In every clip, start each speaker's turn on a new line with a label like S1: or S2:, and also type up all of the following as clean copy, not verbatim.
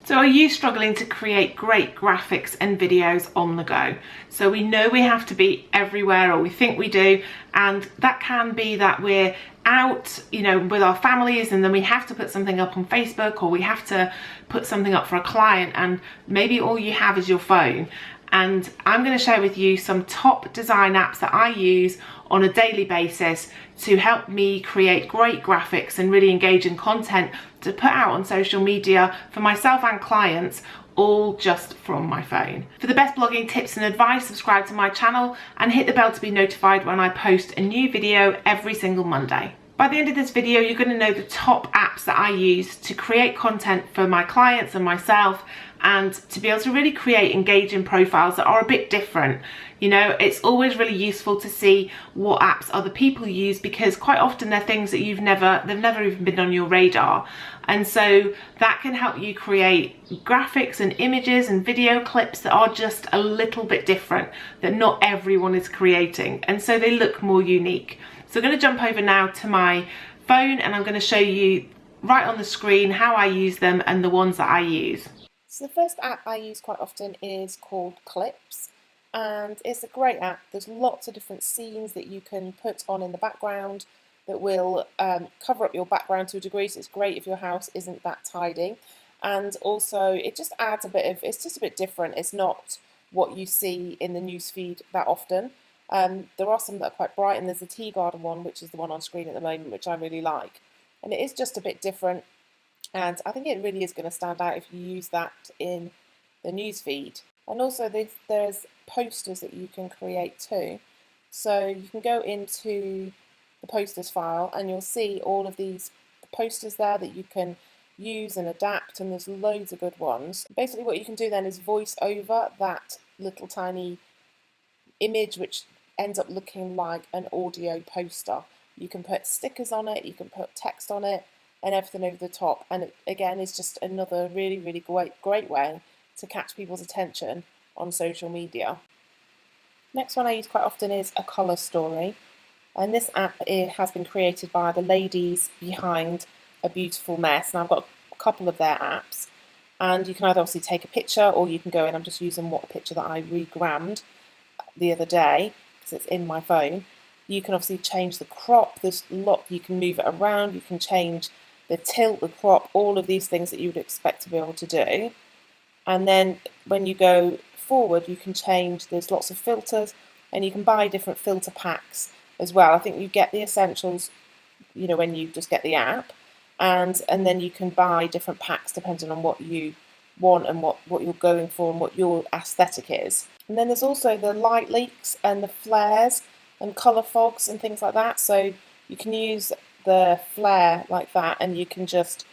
S1: So are you struggling to create great graphics and videos on the go? So we know we have to be everywhere, or we think we do, and that can be that we're out, you know, with our families, and then we have to put something up on Facebook, or we have to put something up for a client, and maybe all you have is your phone. And I'm going to share with you some top design apps that I use on a daily basis to help me create great graphics and really engaging content to put out on social media for myself and clients, all just from my phone. For the best blogging tips and advice, subscribe to my channel and hit the bell to be notified when I post a new video every single Monday. By the end of this video, you're going to know the top apps that I use to create content for my clients and myself, and to be able to really create engaging profiles that are a bit different. You know, it's always really useful to see what apps other people use, because quite often they're things that they've never even been on your radar. And so that can help you create graphics and images and video clips that are just a little bit different, that not everyone is creating, and so they look more unique. So I'm going to jump over now to my phone, and I'm going to show you right on the screen how I use them and the ones that I use.
S2: So the first app I use quite often is called Clips, and it's a great app. There's lots of different scenes that you can put on in the background that will cover up your background to a degree, so it's great if your house isn't that tidy. And also it just adds a bit of, it's just a bit different. It's not what you see in the newsfeed that often. There are some that are quite bright, and there's a tea garden one, which is the one on screen at the moment, which I really like. And it is just a bit different, and I think it really is going to stand out if you use that in the newsfeed. And also there's posters that you can create too. So you can go into the posters file and you'll see all of these posters there that you can use and adapt, and there's loads of good ones. Basically what you can do then is voice over that little tiny image, which ends up looking like an audio poster. You can put stickers on it, you can put text on it, and everything over the top, and it again is just another really great way to catch people's attention on social media. Next one I use quite often is A Colour Story, and this app has been created by the ladies behind A Beautiful Mess, and I've got a couple of their apps, and you can either obviously take a picture, or you can go in. I'm just using what picture that I regrammed the other day because it's in my phone. You can obviously change the crop, there's a lot, you can move it around, you can change the tilt, the crop, all of these things that you would expect to be able to do. And then when you go forward, you can change, there's lots of filters, and you can buy different filter packs as well. I think you get the essentials, you know, when you just get the app, and then you can buy different packs depending on what you want and what you're going for and what your aesthetic is. And then there's also the light leaks and the flares and colour fogs and things like that. So you can use the flare like that, and you can just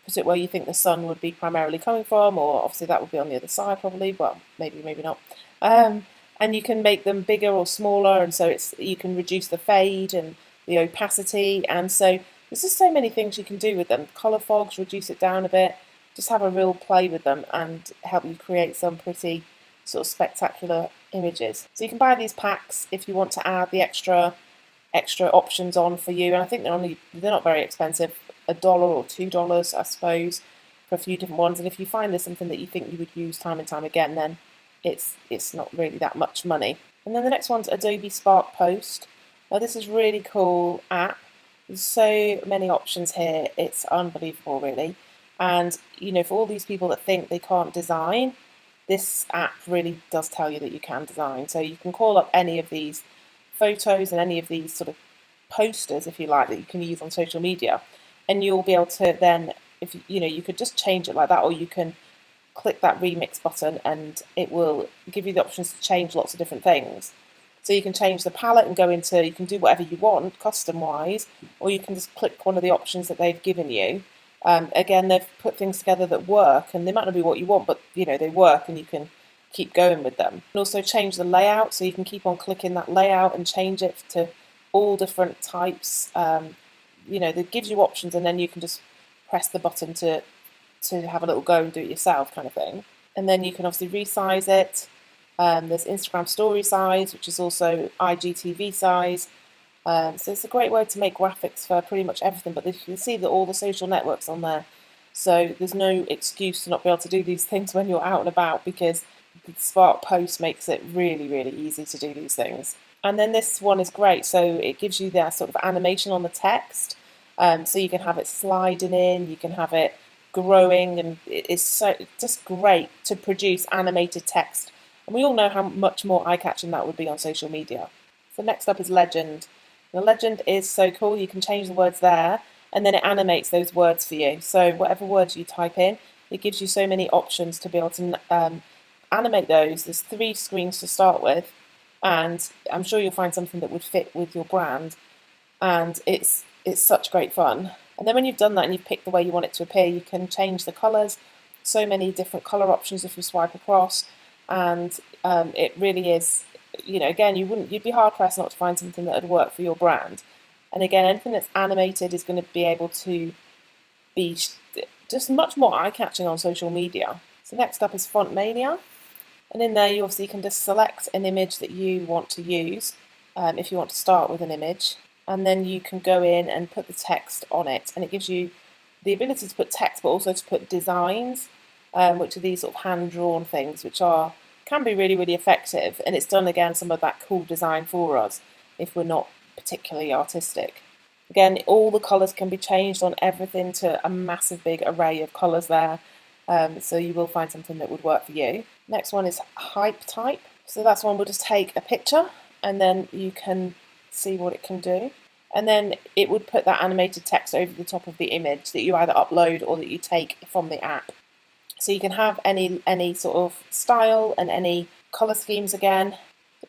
S2: put it where you think the sun would be primarily coming from, or obviously that would be on the other side probably, well maybe not. And you can make them bigger or smaller, and so you can reduce the fade and the opacity, and so there's just so many things you can do with them. Colour fogs, reduce it down a bit, just have a real play with them and help you create some pretty sort of spectacular images. So you can buy these packs if you want to add the extra options on for you, and I think they're not very expensive, $1 or $2 I suppose for a few different ones. And if you find there's something that you think you would use time and time again, then it's not really that much money. And then the next one's Adobe Spark Post. Now this is a really cool app. There's so many options here, it's unbelievable really. And you know, for all these people that think they can't design, this app really does tell you that you can design. So you can call up any of these photos and any of these sort of posters, if you like, that you can use on social media, and you'll be able to then, if you know, you could just change it like that, or you can click that remix button and it will give you the options to change lots of different things. So you can change the palette and go into, you can do whatever you want custom wise, or you can just click one of the options that they've given you. Again, they've put things together that work, and they might not be what you want, but you know, they work and you can keep going with them. And also change the layout, so you can keep on clicking that layout and change it to all different types. You know, that gives you options, and then you can just press the button to have a little go and do it yourself kind of thing. And then you can obviously resize it. There's Instagram story size, which is also IGTV size. So it's a great way to make graphics for pretty much everything, but you can see that all the social networks on there. So there's no excuse to not be able to do these things when you're out and about, because the Spark Post makes it really, really easy to do these things. And then this one is great. So it gives you that sort of animation on the text. So you can have it sliding in, you can have it growing, and it's so just great to produce animated text. And we all know how much more eye-catching that would be on social media. So next up is Legend. The Legend is so cool. You can change the words there, and then it animates those words for you. So whatever words you type in, it gives you so many options to be able to animate those. There's 3 screens to start with, and I'm sure you'll find something that would fit with your brand, and it's such great fun. And then when you've done that and you've picked the way you want it to appear, you can change the colours. So many different colour options if you swipe across, and it really is, you know, again, you'd be hard pressed not to find something that would work for your brand. And again, anything that's animated is going to be able to be just much more eye-catching on social media. So next up is Font Mania, and in there you obviously can just select an image that you want to use, if you want to start with an image, and then you can go in and put the text on it, and it gives you the ability to put text but also to put designs, which are these sort of hand-drawn things which can be really, really effective, and it's done again some of that cool design for us if we're not particularly artistic. Again, all the colours can be changed on everything to a massive big array of colours there, so you will find something that would work for you. Next one is Hype Type. So that's one we'll just take a picture and then you can see what it can do. And then it would put that animated text over the top of the image that you either upload or that you take from the app. So you can have any sort of style and any colour schemes again.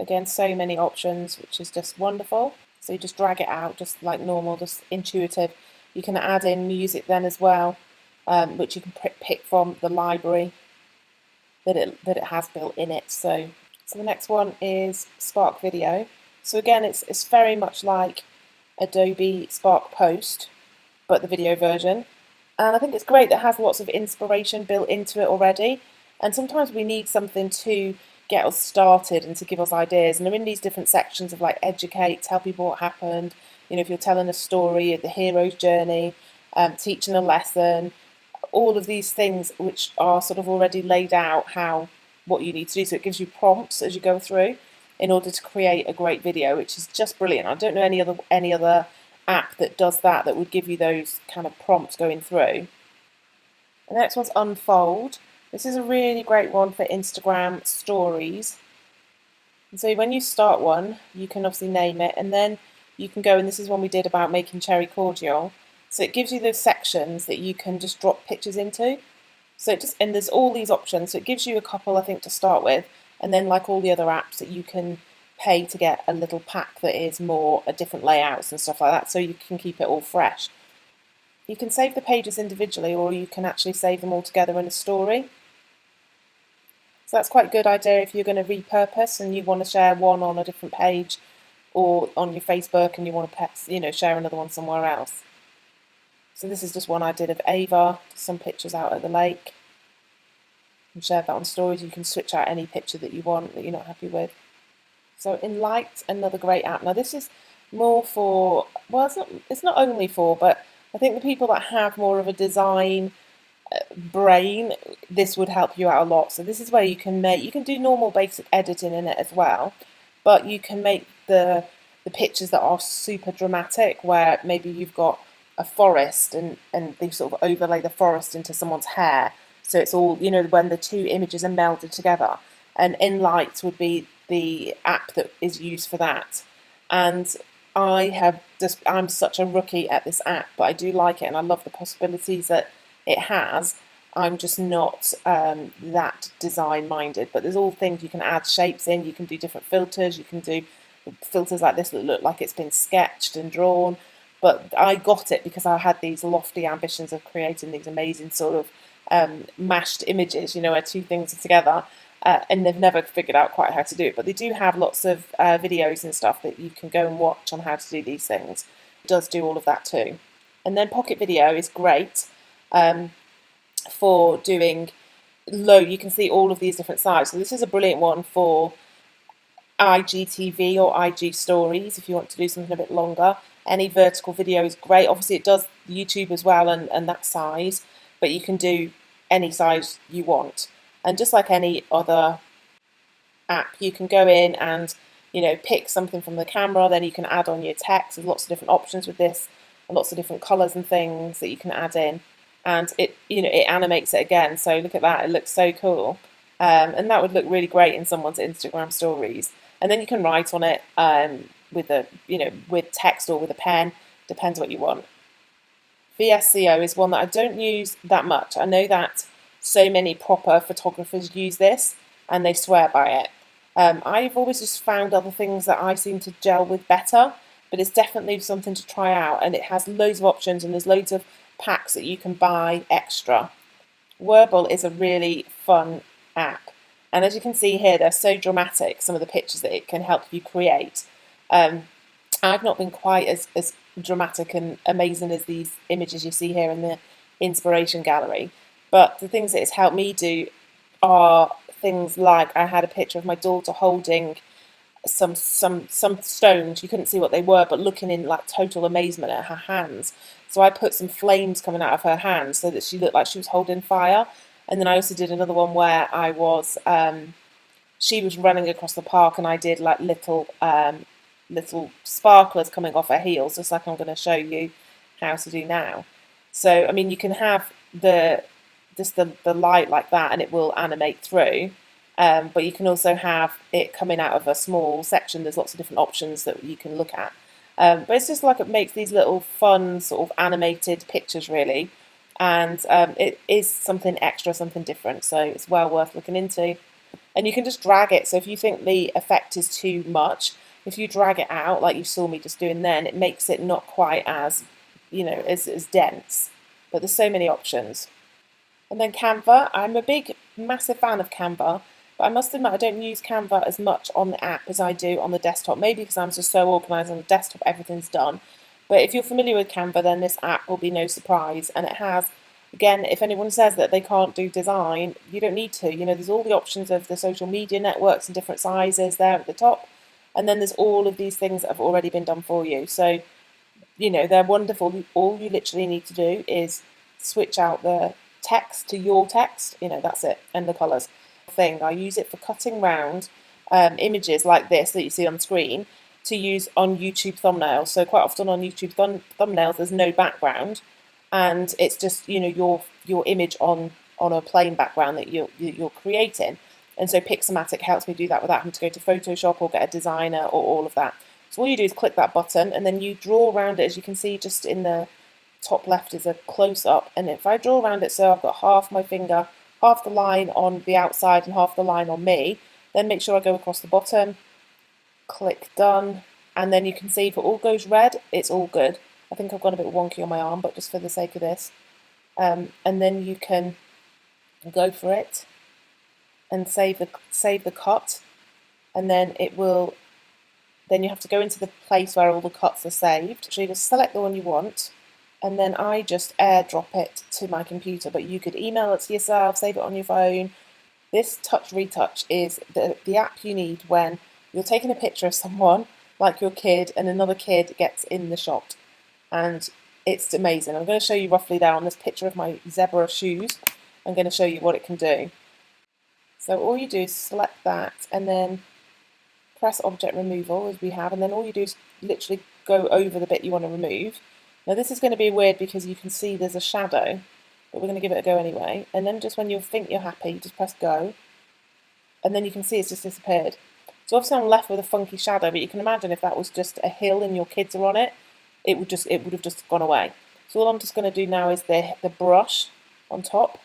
S2: Again, so many options, which is just wonderful. So you just drag it out just like normal, just intuitive. You can add in music then as well, which you can pick from the library that it has built in it. So the next one is Spark Video. So again, it's very much like Adobe Spark Post, but the video version. And I think it's great that it has lots of inspiration built into it already. And sometimes we need something to get us started and to give us ideas. And they're in these different sections of like educate, tell people what happened. You know, if you're telling a story, the hero's journey, teaching a lesson, all of these things which are sort of already laid out what you need to do. So it gives you prompts as you go through in order to create a great video, which is just brilliant. I don't know any other app that does that would give you those kind of prompts going through. The next one's Unfold. This is a really great one for Instagram stories. And so when you start one, you can obviously name it, and then you can go, and this is one we did about making cherry cordial. So it gives you those sections that you can just drop pictures into. So and there's all these options. So it gives you a couple, I think, to start with, and then like all the other apps that you can pay to get a little pack that is more different layouts and stuff like that, so you can keep it all fresh. You can save the pages individually, or you can actually save them all together in a story. So that's quite a good idea if you're going to repurpose and you want to share one on a different page or on your Facebook and you want to share another one somewhere else. So this is just one I did of Ava, some pictures out at the lake, and shared that on stories. You can switch out any picture that you want that you're not happy with. So Inlights, another great app. Now this is more for, well, it's not only for, but I think the people that have more of a design brain, this would help you out a lot. So this is where you can do normal basic editing in it as well, but you can make the pictures that are super dramatic, where maybe you've got a forest and they sort of overlay the forest into someone's hair, so it's all, when the two images are melded together. And Inlights would be the app that is used for that. And I'm such a rookie at this app, but I do like it and I love the possibilities that it has. I'm just not that design minded, but there's all things you can add shapes in, you can do different filters, you can do filters like this that look like it's been sketched and drawn. But I got it because I had these lofty ambitions of creating these amazing sort of mashed images, where two things are together, and they've never figured out quite how to do it. But they do have lots of videos and stuff that you can go and watch on how to do these things. It does do all of that too. And then Pocket Video is great for doing you can see all of these different size. So this is a brilliant one for IGTV or IG stories if you want to do something a bit longer. Any vertical video is great. Obviously it does YouTube as well and that size, but you can do any size you want. And just like any other app, you can go in and, you know, pick something from the camera, then you can add on your text. There's lots of different options with this, and lots of different colours and things that you can add in, and it, you know, it animates it again. So look at that, it looks so cool, and that would look really great in someone's Instagram stories. And then you can write on it with a, you know, with text or with a pen, depends what you want. VSCO is one that I don't use that much. I know that so many proper photographers use this and they swear by it. I've always just found other things that I seem to gel with better, but it's definitely something to try out, and it has loads of options and there's loads of packs that you can buy extra. Huddle is a really fun app, and as you can see here, they're so dramatic, some of the pictures that it can help you create. I've not been quite as dramatic and amazing as these images you see here in the inspiration gallery, but the things that it's helped me do are things like, I had a picture of my daughter holding some stones. You couldn't see what they were, but looking in like total amazement at her hands. So I put some flames coming out of her hands so that she looked like she was holding fire. And then I also did another one where I was, she was running across the park, and I did like little sparklers coming off her heels, just like I'm going to show you how to do now. So I mean, you can have the light like that and it will animate through, but you can also have it coming out of a small section. There's lots of different options that you can look at, but it's just like it makes these little fun sort of animated pictures really, and it is something extra, something different, so it's well worth looking into. And you can just drag it, so if you think the effect is too much, if you drag it out like you saw me just doing then, it makes it not quite as, you know, as dense. But there's so many options. And then Canva, I'm a massive fan of Canva, but I must admit I don't use Canva as much on the app as I do on the desktop, maybe because I'm just so organised on the desktop, everything's done. But if you're familiar with Canva, then this app will be no surprise, and it has, again, if anyone says that they can't do design, you don't need to. You know, there's all the options of the social media networks and different sizes there at the top, and then there's all of these things that have already been done for you. So, you know, they're wonderful. All you literally need to do is switch out the text to your text, you know, that's it, and the colours. I use it for cutting round images like this that you see on screen to use on YouTube thumbnails. So quite often on YouTube thumbnails there's no background, and it's just, you know, your image on a plain background that you're creating. And so Pipmatic helps me do that without having to go to Photoshop or get a designer or all of that. So all you do is click that button and then you draw around it. As you can see just in the top left is a close-up, and if I draw around it so I've got half my finger, half the line on the outside and half the line on me, then make sure I go across the bottom, click done, and then you can see if it all goes red, it's all good. I think I've gone a bit wonky on my arm, but just for the sake of this. And then you can go for it and save the cut, and then it will, then you have to go into the place where all the cuts are saved. So you just select the one you want, and then I just airdrop it to my computer, but you could email it to yourself, save it on your phone. This Retouch is the app you need when you're taking a picture of someone, like your kid, and another kid gets in the shot. And it's amazing. I'm going to show you roughly there on this picture of my zebra shoes. I'm going to show you what it can do. So all you do is select that and then press object removal as we have, and then all you do is literally go over the bit you want to remove. Now this is going to be weird because you can see there's a shadow, but we're going to give it a go anyway. And then just when you think you're happy, just press go, and then you can see it's just disappeared. So obviously I'm left with a funky shadow, but you can imagine if that was just a hill and your kids are on it, it would have just gone away. So all I'm just going to do now is the brush on top,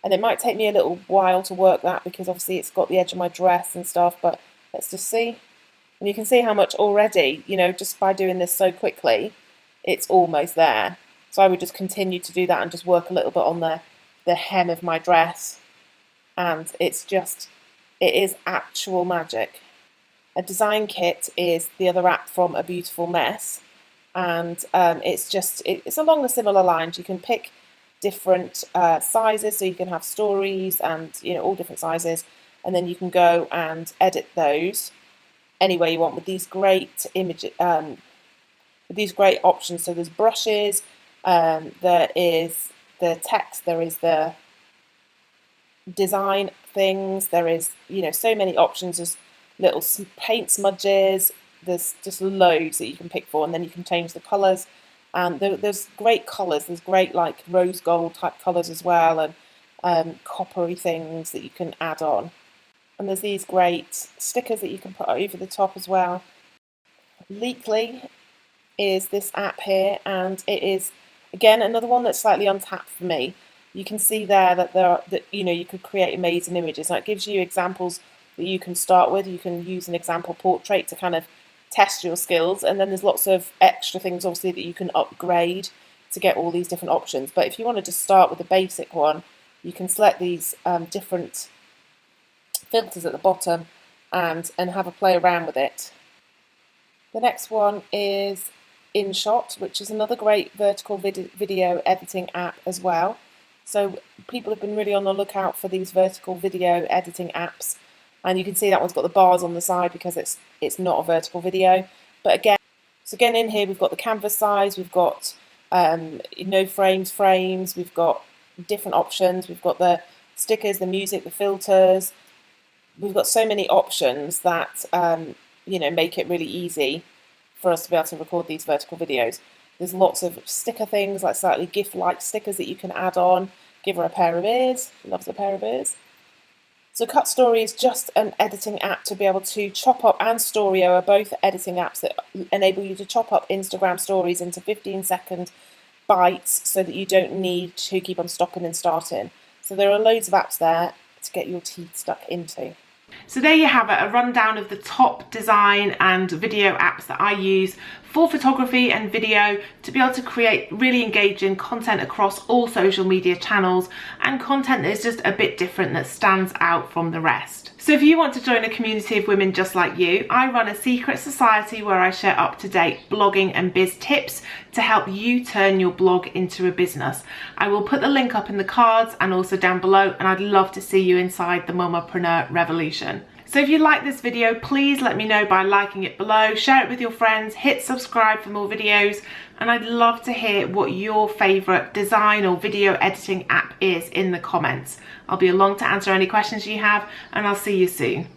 S2: and it might take me a little while to work that because obviously it's got the edge of my dress and stuff, but let's just see. And you can see how much already, you know, just by doing this so quickly, it's almost there. So I would just continue to do that and just work a little bit on the hem of my dress, and it is actual magic. A design kit is the other app from A Beautiful Mess, and it's along the similar lines. You can pick different sizes, so you can have stories and, you know, all different sizes, and then you can go and edit those any way you want with these great images. With these great options. So there's brushes, there is the text, there is the design things, there is, you know, so many options. There's little paint smudges, there's just loads that you can pick for, and then you can change the colours. And there's great colours, there's great like rose gold type colours as well, and coppery things that you can add on. And there's these great stickers that you can put over the top as well. Leakly is this app here, and it is again another one that's slightly untapped for me. You can see there that you know, you could create amazing images. Now it gives you examples that you can start with. You can use an example portrait to kind of test your skills, and then there's lots of extra things obviously that you can upgrade to get all these different options. But if you wanted to start with the basic one, you can select these different filters at the bottom and have a play around with it. The next one is InShot, which is another great vertical video editing app as well. So people have been really on the lookout for these vertical video editing apps, and you can see that one's got the bars on the side because it's not a vertical video. But again, in here we've got the canvas size, we've got no frames, we've got different options, we've got the stickers, the music, the filters. We've got so many options that you know, make it really easy for us to be able to record these vertical videos. There's lots of sticker things, like slightly GIF-like stickers that you can add on. Give her a pair of ears. She loves a pair of ears. So Cut Story is just an editing app to be able to chop up, and Storyo are both editing apps that enable you to chop up Instagram stories into 15-second bites so that you don't need to keep on stopping and starting. So there are loads of apps there to get your teeth stuck into.
S1: So there you have it, a rundown of the top design and video apps that I use for photography and video to be able to create really engaging content across all social media channels, and content that is just a bit different, that stands out from the rest. So if you want to join a community of women just like you, I run a secret society where I share up-to-date blogging and biz tips to help you turn your blog into a business. I will put the link up in the cards and also down below, and I'd love to see you inside the Mamapreneur Revolution. So if you like this video, please let me know by liking it below, share it with your friends, hit subscribe for more videos, and I'd love to hear what your favourite design or video editing app is in the comments. I'll be along to answer any questions you have, and I'll see you soon.